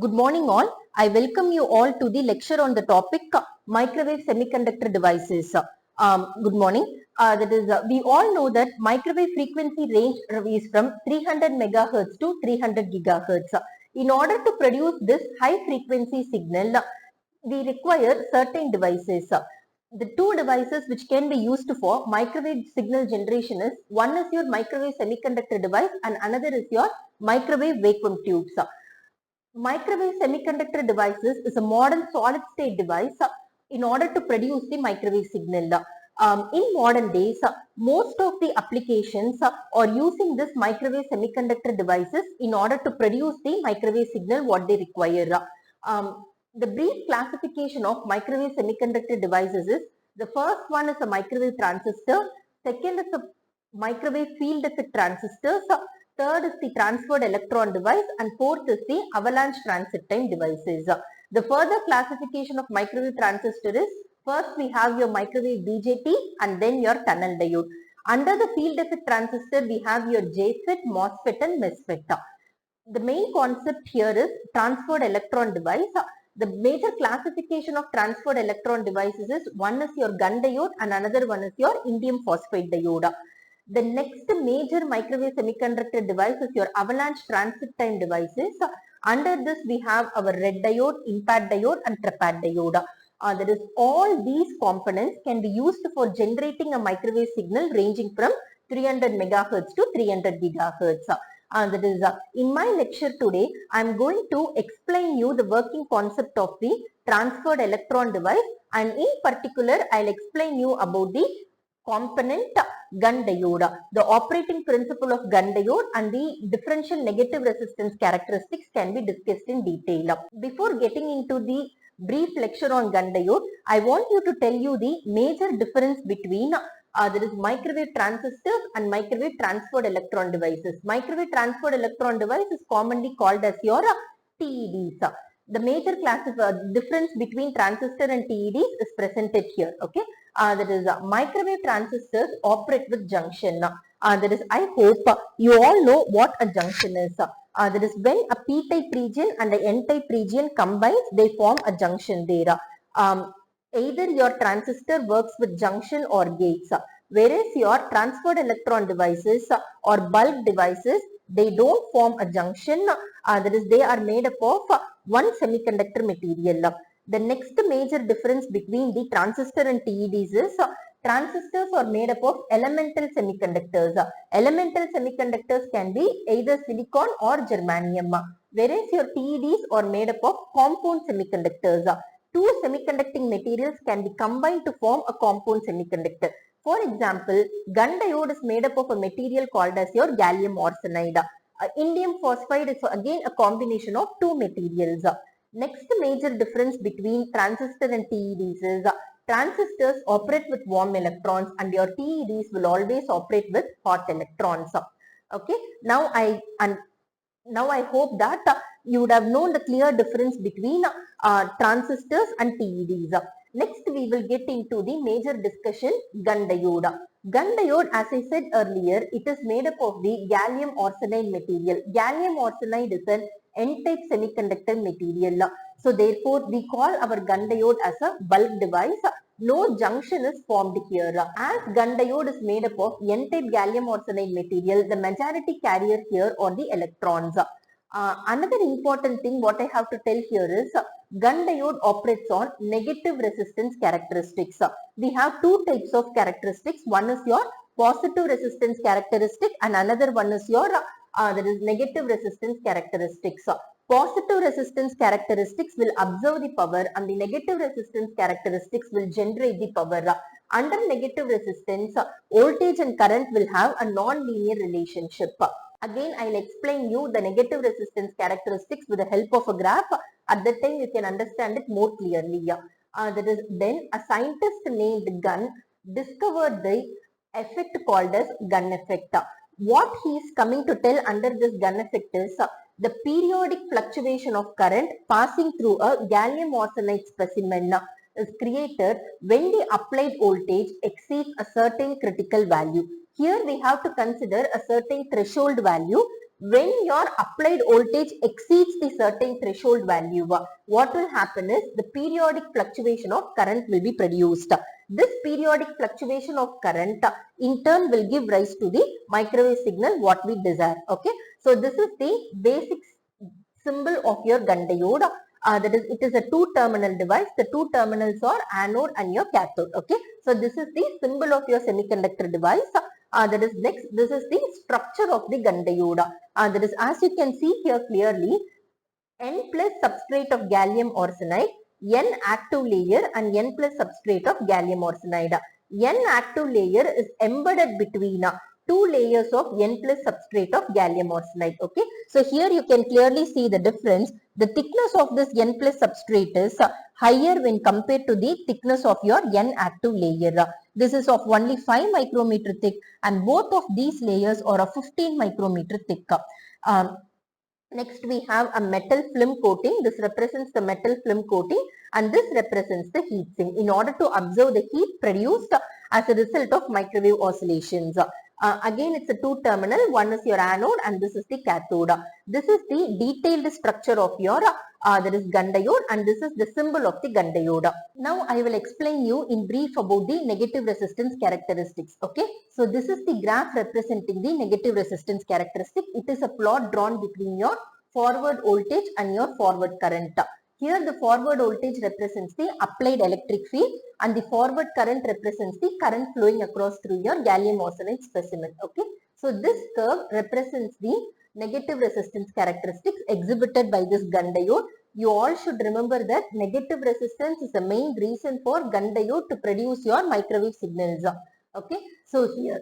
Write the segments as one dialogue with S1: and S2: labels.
S1: Good morning all. I welcome you all to the lecture on the topic microwave semiconductor devices. Good morning. We all know that microwave frequency range is from 300 megahertz to 300 gigahertz. In order to produce this high frequency signal, we require certain devices. The two devices which can be used for microwave signal generation is, one is your microwave semiconductor device and another is your microwave vacuum tubes. Microwave semiconductor devices is a modern solid state device in order to produce the microwave signal. In modern days, most of the applications are using this microwave semiconductor devices in order to produce the microwave signal what they require. The brief classification of microwave semiconductor devices is, the first one is a microwave transistor, second is a microwave field effect transistors, third is the transferred electron device, and fourth is the avalanche transit time devices. The further classification of microwave transistor is, first we have your microwave BJT and then your tunnel diode. Under the field effect transistor, we have your JFET, MOSFET and MESFET. The main concept here is transferred electron device. The major classification of transferred electron devices is, one is your gun diode and another one is your indium phosphide diode. The next major microwave semiconductor device is your avalanche transit time devices. Under this we have our red diode, impact diode and trapad diode. That is, all these components can be used for generating a microwave signal ranging from 300 megahertz to 300 gigahertz. That is, in my lecture today, I am going to explain you the working concept of the transferred electron device, and in particular, I'll explain you about the component gun diode, the operating principle of gun diode and the differential negative resistance characteristics can be discussed in detail. Before getting into the brief lecture on gun diode, I want you to tell you the major difference between there is microwave transistors and microwave transferred electron devices. Microwave transferred electron device is commonly called as your TEDs. The major difference between transistor and TEDs is presented here. Okay, that is, microwave transistors operate with junction. That is, I hope you all know what a junction is. That is, when a P-type region and the N-type region combines, they form a junction there. Either your transistor works with junction or gates, whereas your transferred electron devices or bulk devices, they don't form a junction. That is, they are made up of one semiconductor material. The next major difference between the transistor and TEDs is, transistors are made up of elemental semiconductors. Elemental semiconductors can be either silicon or germanium, whereas your TEDs are made up of compound semiconductors. Two semiconducting materials can be combined to form a compound semiconductor. For example, gun diode is made up of a material called as your gallium arsenide. Indium phosphide is again a combination of two materials. Next major difference between transistor and TEDs is, transistors operate with warm electrons and your TEDs will always operate with hot electrons. Okay, now I hope that you would have known the clear difference between transistors and TEDs. Next, we will get into the major discussion, gun diode. Gun diode, as I said earlier, it is made up of the gallium arsenide material. Gallium arsenide is an N-type semiconductor material. So therefore, we call our gun diode as a bulk device. No junction is formed here. As gun diode is made up of N-type gallium arsenide material, the majority carrier here are the electrons. Another important thing what I have to tell here is, gun diode operates on negative resistance characteristics. We have two types of characteristics. One is your positive resistance characteristic and another one is your that is negative resistance characteristics. Positive resistance characteristics will absorb the power and the negative resistance characteristics will generate the power. Under negative resistance, voltage and current will have a non-linear relationship. Again, I'll explain you the negative resistance characteristics with the help of a graph. At that time, you can understand it more clearly. That is, then a scientist named Gunn discovered the effect called as Gunn effect. What he is coming to tell under this Gunn effect is, the periodic fluctuation of current passing through a gallium arsenide specimen is created when the applied voltage exceeds a certain critical value. Here we have to consider a certain threshold value. when your applied voltage exceeds the certain threshold value, what will happen is the periodic fluctuation of current will be produced. This periodic fluctuation of current in turn will give rise to the microwave signal what we desire. Okay, so this is the basic symbol of your gun diode. That is, it is a two-terminal device. The two terminals are anode and your cathode. Okay, so this is the symbol of your semiconductor device. That is next. This is the structure of the gun diode. That is, as you can see here clearly, N plus substrate of gallium arsenide, N active layer and N plus substrate of gallium arsenide. N active layer is embedded between two layers of N plus substrate of gallium arsenide. Okay, so here you can clearly see the difference. The thickness of this N plus substrate is higher when compared to the thickness of your N active layer. This is of only 5 micrometer thick and both of these layers are of 15 micrometer thick. Next, we have a metal film coating. This represents the metal film coating and this represents the heat sink in order to observe the heat produced as a result of microwave oscillations. Again, it's a two-terminal. One is your anode and this is the cathode. This is the detailed structure of your that is gun diode and this is the symbol of the gun diode. Now, I will explain you in brief about the negative resistance characteristics. Okay, so this is the graph representing the negative resistance characteristic. It is a plot drawn between your forward voltage and your forward current. Here the forward voltage represents the applied electric field and the forward current represents the current flowing across through your gallium arsenide specimen. Okay, so this curve represents the negative resistance characteristics exhibited by this gun diode. You all should remember that negative resistance is the main reason for gun diode to produce your microwave signals. Okay, so here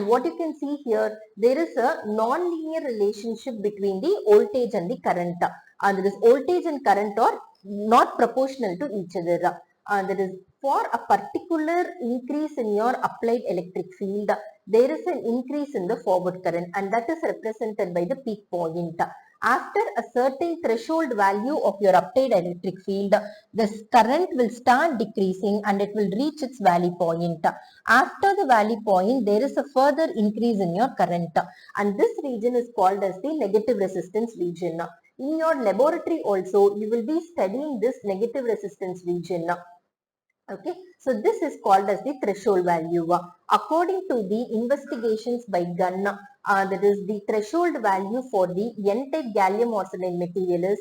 S1: what you can see here, there is a non-linear relationship between the voltage and the current. And this voltage and current are not proportional to each other. That is, for a particular increase in your applied electric field, there is an increase in the forward current and that is represented by the peak point. After a certain threshold value of your applied electric field, this current will start decreasing and it will reach its valley point. After the valley point, there is a further increase in your current and this region is called as the negative resistance region. In your laboratory also, you will be studying this negative resistance region. Okay, so this is called as the threshold value. According to the investigations by Gunn, that is the threshold value for the N-type gallium arsenide material is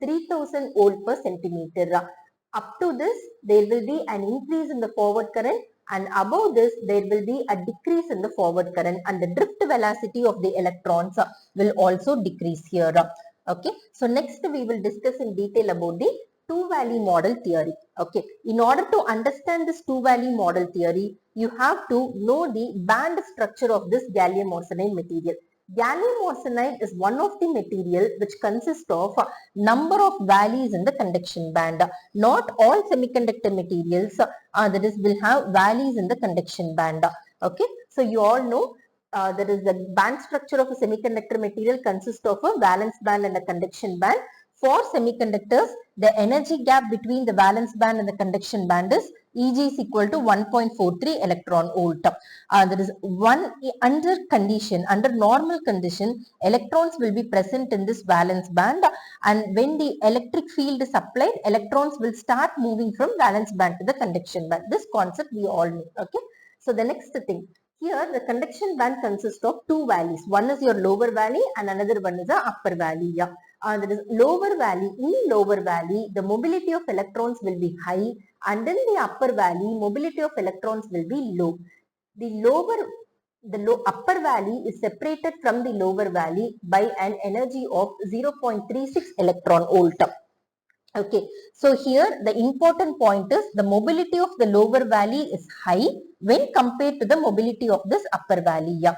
S1: 3000 volt per centimeter. Up to this, there will be an increase in the forward current and above this, there will be a decrease in the forward current and the drift velocity of the electrons will also decrease here. Okay, so next we will discuss in detail about the two-valley model theory. Okay, in order to understand this two-valley model theory, you have to know the band structure of this gallium arsenide material. Gallium arsenide is one of the material which consists of a number of valleys in the conduction band. Not all semiconductor materials that is will have valleys in the conduction band. Okay, so you all know that is the band structure of a semiconductor material consists of a valence band and a conduction band. For semiconductors, the energy gap between the valence band and the conduction band is Eg is equal to 1.43 electron volt. That is under normal condition, electrons will be present in this valence band and when the electric field is applied, electrons will start moving from valence band to the conduction band. This concept we all know. Okay. So the next thing. Here the conduction band consists of two valleys. One is your lower valley and another one is the upper valley. Yeah. That is lower valley. In lower valley, the mobility of electrons will be high and in the upper valley, mobility of electrons will be low. The upper valley is separated from the lower valley by an energy of 0.36 electron volt. Okay, so here the important point is the mobility of the lower valley is high when compared to the mobility of this upper valley. Yeah.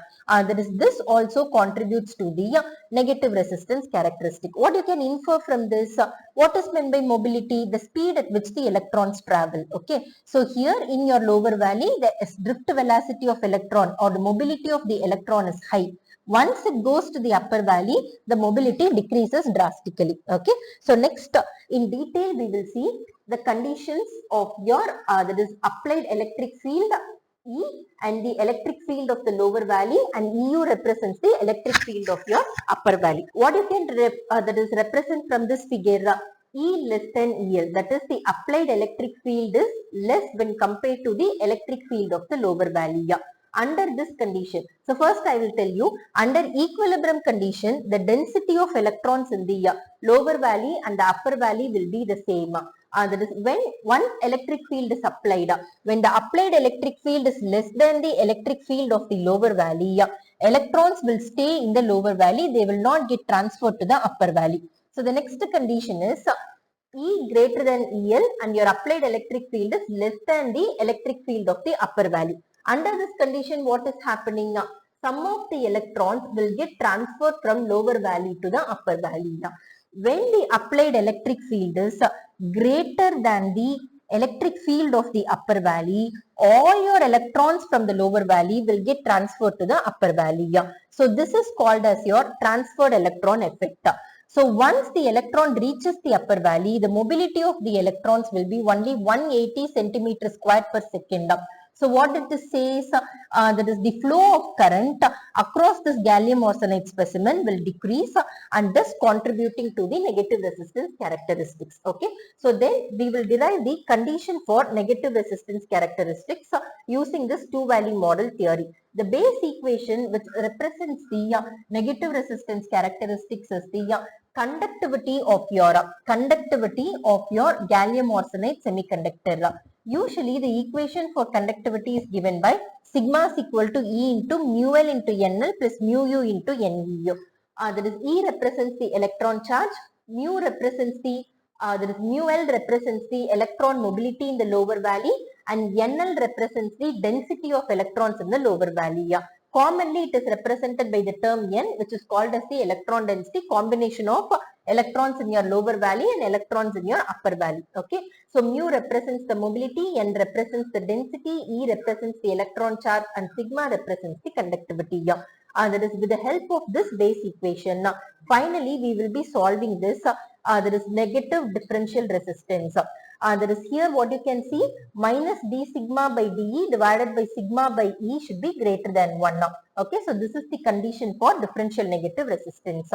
S1: This also contributes to the negative resistance characteristic. What you can infer from this? What is meant by mobility? The speed at which the electrons travel. Okay, so here in your lower valley, the drift velocity of electron or the mobility of the electron is high. Once it goes to the upper valley, the mobility decreases drastically. Okay, so next in detail we will see the conditions of your that is applied electric field E and the electric field of the lower valley, and EU represents the electric field of your upper valley. What you can that is represent from this figure, E less than EL, that is the applied electric field is less when compared to the electric field of the lower valley. Under this condition, so first I will tell you, under equilibrium condition, the density of electrons in the lower valley and the upper valley will be the same. That is when one electric field is applied, when the applied electric field is less than the electric field of the lower valley, electrons will stay in the lower valley, they will not get transferred to the upper valley. So the next condition is E greater than EL and your applied electric field is less than the electric field of the upper valley. Under this condition, what is happening now? Some of the electrons will get transferred from lower valley to the upper valley. When the applied electric field is greater than the electric field of the upper valley, all your electrons from the lower valley will get transferred to the upper valley. So this is called as your transferred electron effect. So once the electron reaches the upper valley, the mobility of the electrons will be only 180 centimeters squared per second. So what it says, that is the flow of current across this gallium arsenide specimen will decrease and thus contributing to the negative resistance characteristics. Okay. So then we will derive the condition for negative resistance characteristics using this two-valley model theory. The base equation which represents the negative resistance characteristics is the conductivity of your gallium arsenide semiconductor. Usually the equation for conductivity is given by sigma is equal to E into mu L into NL plus mu U into NVU. That is E represents the electron charge, mu represents the mu L represents the electron mobility in the lower valley, and NL represents the density of electrons in the lower valley. Commonly it is represented by the term N, which is called as the electron density, combination of electrons in your lower valley and electrons in your upper valley. Okay. So mu represents the mobility, N represents the density, E represents the electron charge, and sigma represents the conductivity. That is with the help of this base equation. Finally, we will be solving this. There is negative differential resistance. That is here what you can see, minus d sigma by dE divided by sigma by E should be greater than 1. Okay, so this is the condition for differential negative resistance.